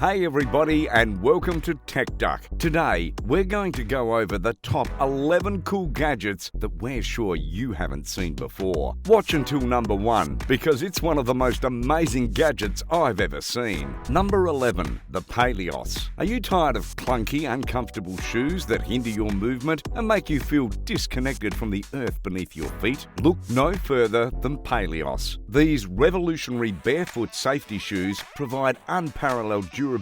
Hey everybody, and welcome to Tech Duck. Today, we're going to go over the top 11 cool gadgets that we're sure you haven't seen before. Watch until number 1, because it's one of the most amazing gadgets I've ever seen. Number 11, the PALEOS. Are you tired of clunky, uncomfortable shoes that hinder your movement and make you feel disconnected from the earth beneath your feet? Look no further than PALEOS. These revolutionary barefoot safety shoes provide unparalleled durability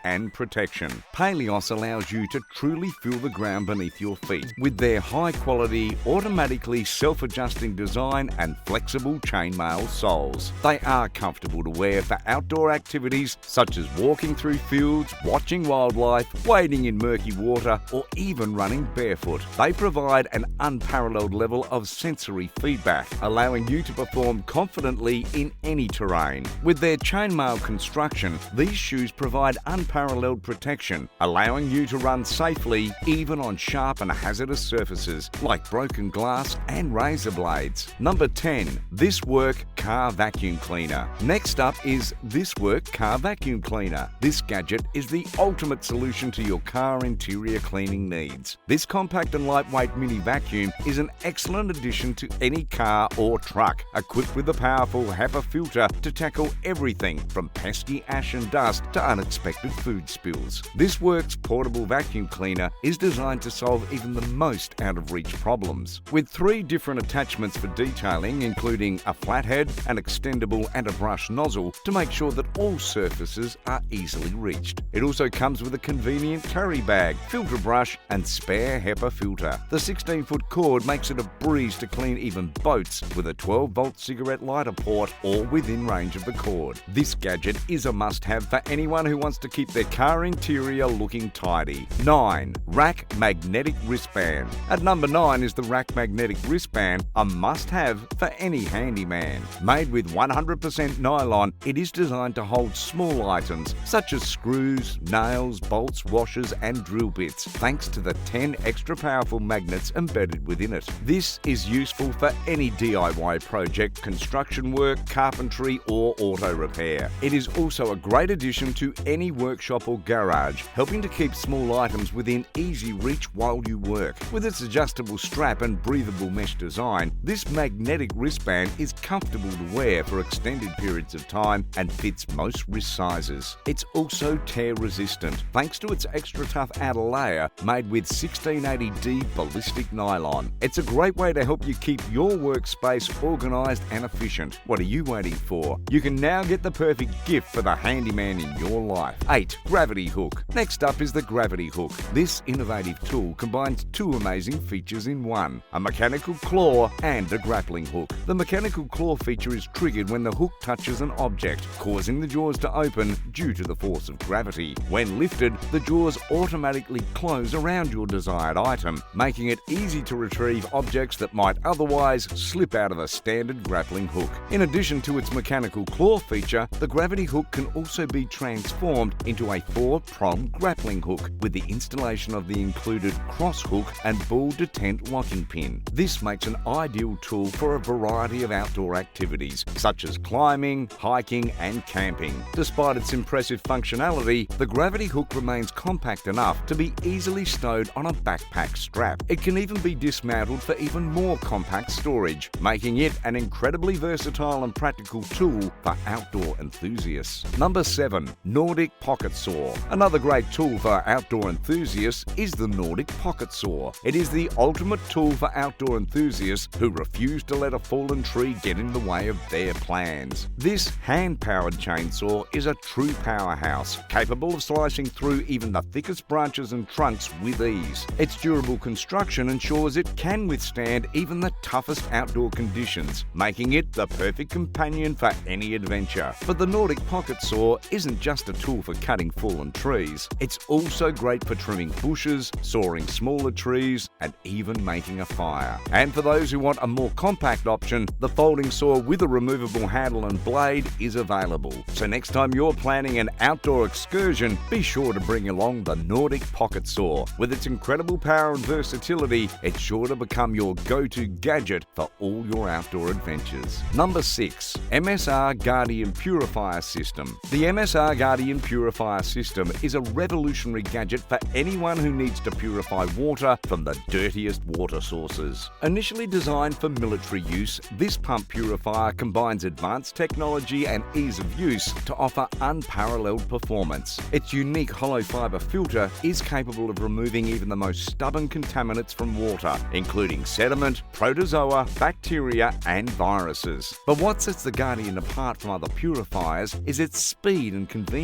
and protection. PALEOS allows you to truly feel the ground beneath your feet with their high-quality, automatically self-adjusting design and flexible chainmail soles. They are comfortable to wear for outdoor activities such as walking through fields, watching wildlife, wading in murky water, or even running barefoot. They provide an unparalleled level of sensory feedback, allowing you to perform confidently in any terrain. With their chainmail construction, these shoes provide unparalleled protection, allowing you to run safely even on sharp and hazardous surfaces like broken glass and razor blades. Number 10. ThisWork Car Vacuum Cleaner. Next up is ThisWork Car Vacuum Cleaner. This gadget is the ultimate solution to your car interior cleaning needs. This compact and lightweight mini vacuum is an excellent addition to any car or truck, equipped with a powerful HEPA filter to tackle everything from pesky ash and dust to unexpected food spills. ThisWork's portable vacuum cleaner is designed to solve even the most out-of-reach problems. With 3 different attachments for detailing, including a flathead, an extendable and a brush nozzle to make sure that all surfaces are easily reached. It also comes with a convenient carry bag, filter brush and spare HEPA filter. The 16-foot cord makes it a breeze to clean even boats with a 12-volt cigarette lighter port or within range of the cord. This gadget is a must-have for anyone who wants to keep their car interior looking tidy. 9. Rack Magnetic Wristband. At number 9 is the Rack Magnetic Wristband, a must-have for any handyman. Made with 100% nylon, it is designed to hold small items such as screws, nails, bolts, washers and drill bits, thanks to the 10 extra powerful magnets embedded within it. This is useful for any DIY project, construction work, carpentry or auto repair. It is also a great addition to any workshop or garage, helping to keep small items within easy reach while you work. With its adjustable strap and breathable mesh design, this magnetic wristband is comfortable to wear for extended periods of time and fits most wrist sizes. It's also tear resistant thanks to its extra tough outer layer made with 1680D ballistic nylon. It's a great way to help you keep your workspace organized and efficient. What are you waiting for? You can now get the perfect gift for the handyman in your life. 8. Gravity Hook. Next up is the Gravity Hook. This innovative tool combines 2 amazing features in one: a mechanical claw and a grappling hook. The mechanical claw feature is triggered when the hook touches an object, causing the jaws to open due to the force of gravity. When lifted, the jaws automatically close around your desired item, making it easy to retrieve objects that might otherwise slip out of a standard grappling hook. In addition to its mechanical claw feature, the Gravity Hook can also be transformed into a 4-pronged grappling hook with the installation of the included cross hook and ball detent locking pin. This makes an ideal tool for a variety of outdoor activities such as climbing, hiking and camping. Despite its impressive functionality, the Gravity Hook remains compact enough to be easily stowed on a backpack strap. It can even be dismantled for even more compact storage, making it an incredibly versatile and practical tool for outdoor enthusiasts. Number 7. NORDIC Pocket Saw. Another great tool for outdoor enthusiasts is the NORDIC Pocket Saw. It is the ultimate tool for outdoor enthusiasts who refuse to let a fallen tree get in the way of their plans. This hand-powered chainsaw is a true powerhouse, capable of slicing through even the thickest branches and trunks with ease. Its durable construction ensures it can withstand even the toughest outdoor conditions, making it the perfect companion for any adventure. But the NORDIC Pocket Saw isn't just a tool for cutting fallen trees. It's also great for trimming bushes, sawing smaller trees, and even making a fire. And for those who want a more compact option, the folding saw with a removable handle and blade is available. So next time you're planning an outdoor excursion, be sure to bring along the NORDIC Pocket Saw. With its incredible power and versatility, it's sure to become your go-to gadget for all your outdoor adventures. Number 6. MSR Guardian Purifier System. The MSR Guardian Guardian Purifier system is a revolutionary gadget for anyone who needs to purify water from the dirtiest water sources. Initially designed for military use, this pump purifier combines advanced technology and ease of use to offer unparalleled performance. Its unique hollow fiber filter is capable of removing even the most stubborn contaminants from water, including sediment, protozoa, bacteria, and viruses. But what sets the Guardian apart from other purifiers is its speed and convenience.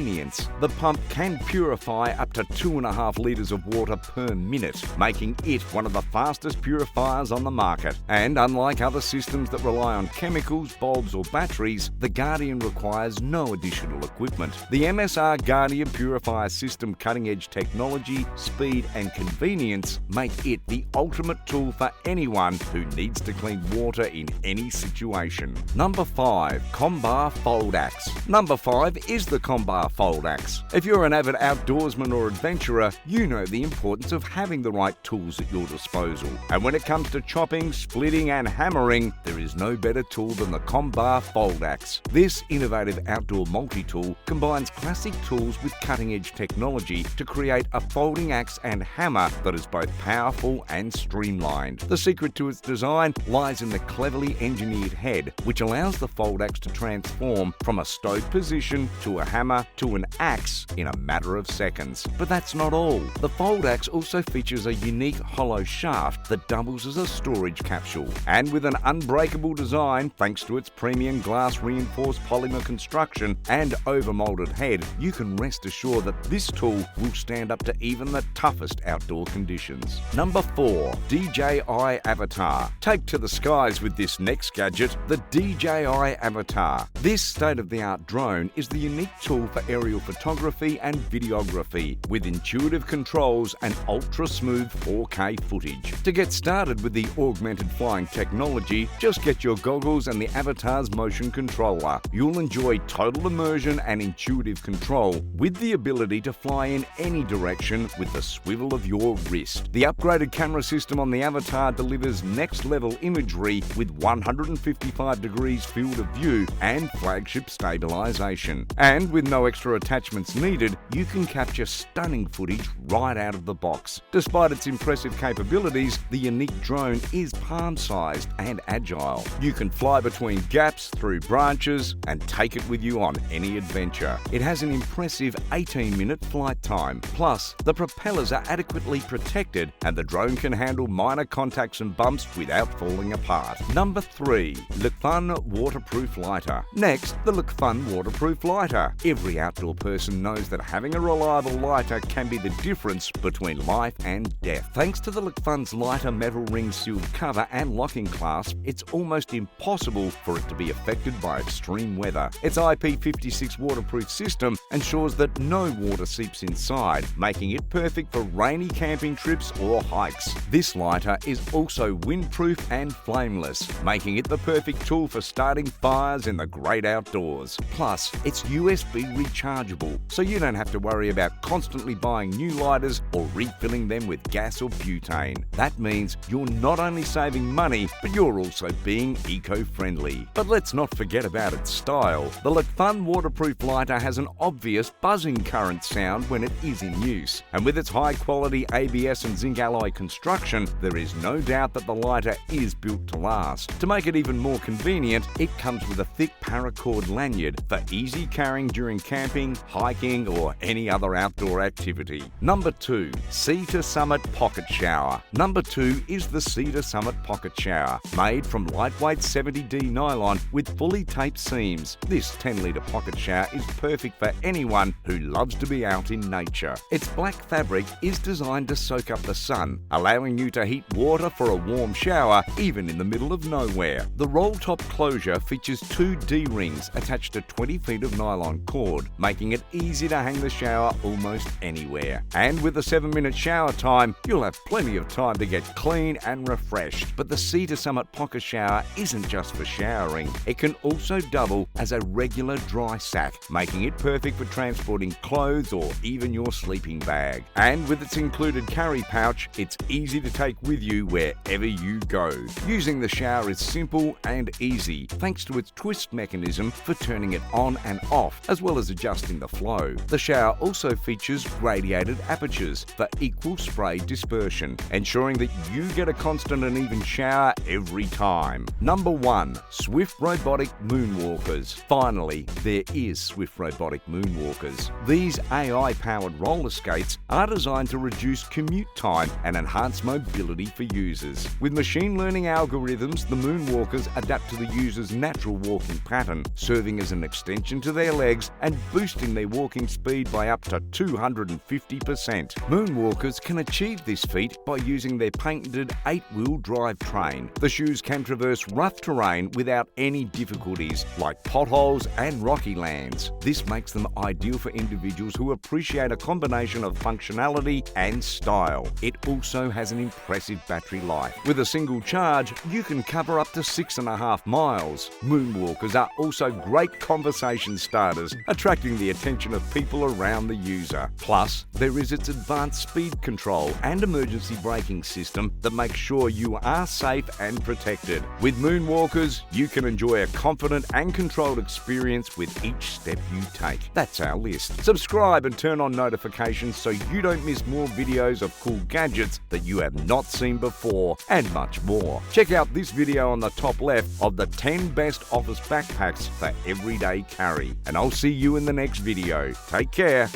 The pump can purify up to 2.5 litres of water per minute, making it one of the fastest purifiers on the market. And unlike other systems that rely on chemicals, bulbs, or batteries, the Guardian requires no additional equipment. The MSR Guardian Purifier system cutting-edge technology, speed, and convenience make it the ultimate tool for anyone who needs to clean water in any situation. Number 5. COMBAR FOLDAXE. Number 5 is the COMBAR FOLDAXE. If you're an avid outdoorsman or adventurer, you know the importance of having the right tools at your disposal. And when it comes to chopping, splitting, and hammering, there is no better tool than the COMBAR FOLDAXE. This innovative outdoor multi-tool combines classic tools with cutting-edge technology to create a folding axe and hammer that is both powerful and streamlined. The secret to its design lies in the cleverly engineered head, which allows the FOLDAXE to transform from a stowed position to a hammer to an axe in a matter of seconds. But that's not all. The FOLDAXE also features a unique hollow shaft that doubles as a storage capsule. And with an unbreakable design, thanks to its premium glass reinforced polymer construction and overmolded head, you can rest assured that this tool will stand up to even the toughest outdoor conditions. Number 4. DJI Avatar. Take to the skies with this next gadget, the DJI Avatar. This state-of-the-art drone is the unique tool for aerial photography and videography, with intuitive controls and ultra-smooth 4K footage. To get started with the augmented flying technology, just get your goggles and the Avatar's motion controller. You'll enjoy total immersion and intuitive control with the ability to fly in any direction with the swivel of your wrist. The upgraded camera system on the Avatar delivers next-level imagery with 155 degrees field of view and flagship stabilization. And with no extra attachments needed, you can capture stunning footage right out of the box. Despite its impressive capabilities, the unique drone is palm-sized and agile. You can fly between gaps, through branches, and take it with you on any adventure. It has an impressive 18-minute flight time. Plus, the propellers are adequately protected and the drone can handle minor contacts and bumps without falling apart. Number 3. LcFun Waterproof Lighter. Next, the LcFun Waterproof Lighter. Every outdoor person knows that having a reliable lighter can be the difference between life and death. Thanks to the LcFun's lighter metal ring sealed cover and locking clasp, it's almost impossible for it to be affected by extreme weather. Its IP56 waterproof system ensures that no water seeps inside, making it perfect for rainy camping trips or hikes. This lighter is also windproof and flameless, making it the perfect tool for starting fires in the great outdoors. Plus, it's USB rechargeable, so you don't have to worry about constantly buying new lighters or refilling them with gas or butane. That means you're not only saving money, but you're also being eco-friendly. But let's not forget about its style. The LcFun waterproof lighter has an obvious buzzing current sound when it is in use, and with its high-quality ABS and zinc alloy construction, there is no doubt that the lighter is built to last. To make it even more convenient, it comes with a thick paracord lanyard for easy carrying during camping, hiking, or any other outdoor activity. Number 2. Sea to Summit Pocket Shower. Number 2 is the Sea to Summit Pocket Shower, made from lightweight 70D nylon with fully taped seams. This 10-litre pocket shower is perfect for anyone who loves to be out in nature. Its black fabric is designed to soak up the sun, allowing you to heat water for a warm shower even in the middle of nowhere. The roll-top closure features 2 D-rings attached to 20 feet of nylon cord, making it easy to hang the shower almost anywhere. And with a 7-minute shower time, you'll have plenty of time to get clean and refreshed. But the Sea to Summit Pocket Shower isn't just for showering. It can also double as a regular dry sack, making it perfect for transporting clothes or even your sleeping bag. And with its included carry pouch, it's easy to take with you wherever you go. Using the shower is simple and easy, thanks to its twist mechanism for turning it on and off, as well as as adjusting the flow. The shower also features radiated apertures for equal spray dispersion, ensuring that you get a constant and even shower every time. Number 1. Swift Robotic MoonWalkers. Finally, there is Swift Robotic MoonWalkers. These AI-powered roller skates are designed to reduce commute time and enhance mobility for users. With machine learning algorithms, the MoonWalkers adapt to the user's natural walking pattern, serving as an extension to their legs and boosting their walking speed by up to 250%. MoonWalkers can achieve this feat by using their patented 8-wheel drive train. The shoes can traverse rough terrain without any difficulties, like potholes and rocky lands. This makes them ideal for individuals who appreciate a combination of functionality and style. It also has an impressive battery life. With a single charge, you can cover up to 6.5 miles. MoonWalkers are also great conversation starters, attracting the attention of people around the user. Plus, there is its advanced speed control and emergency braking system that makes sure you are safe and protected. With MoonWalkers, you can enjoy a confident and controlled experience with each step you take. That's our list. Subscribe and turn on notifications so you don't miss more videos of cool gadgets that you have not seen before, and much more. Check out this video on the top left of the 10 best office backpacks for everyday carry. And I'll see you in the next video. Take care.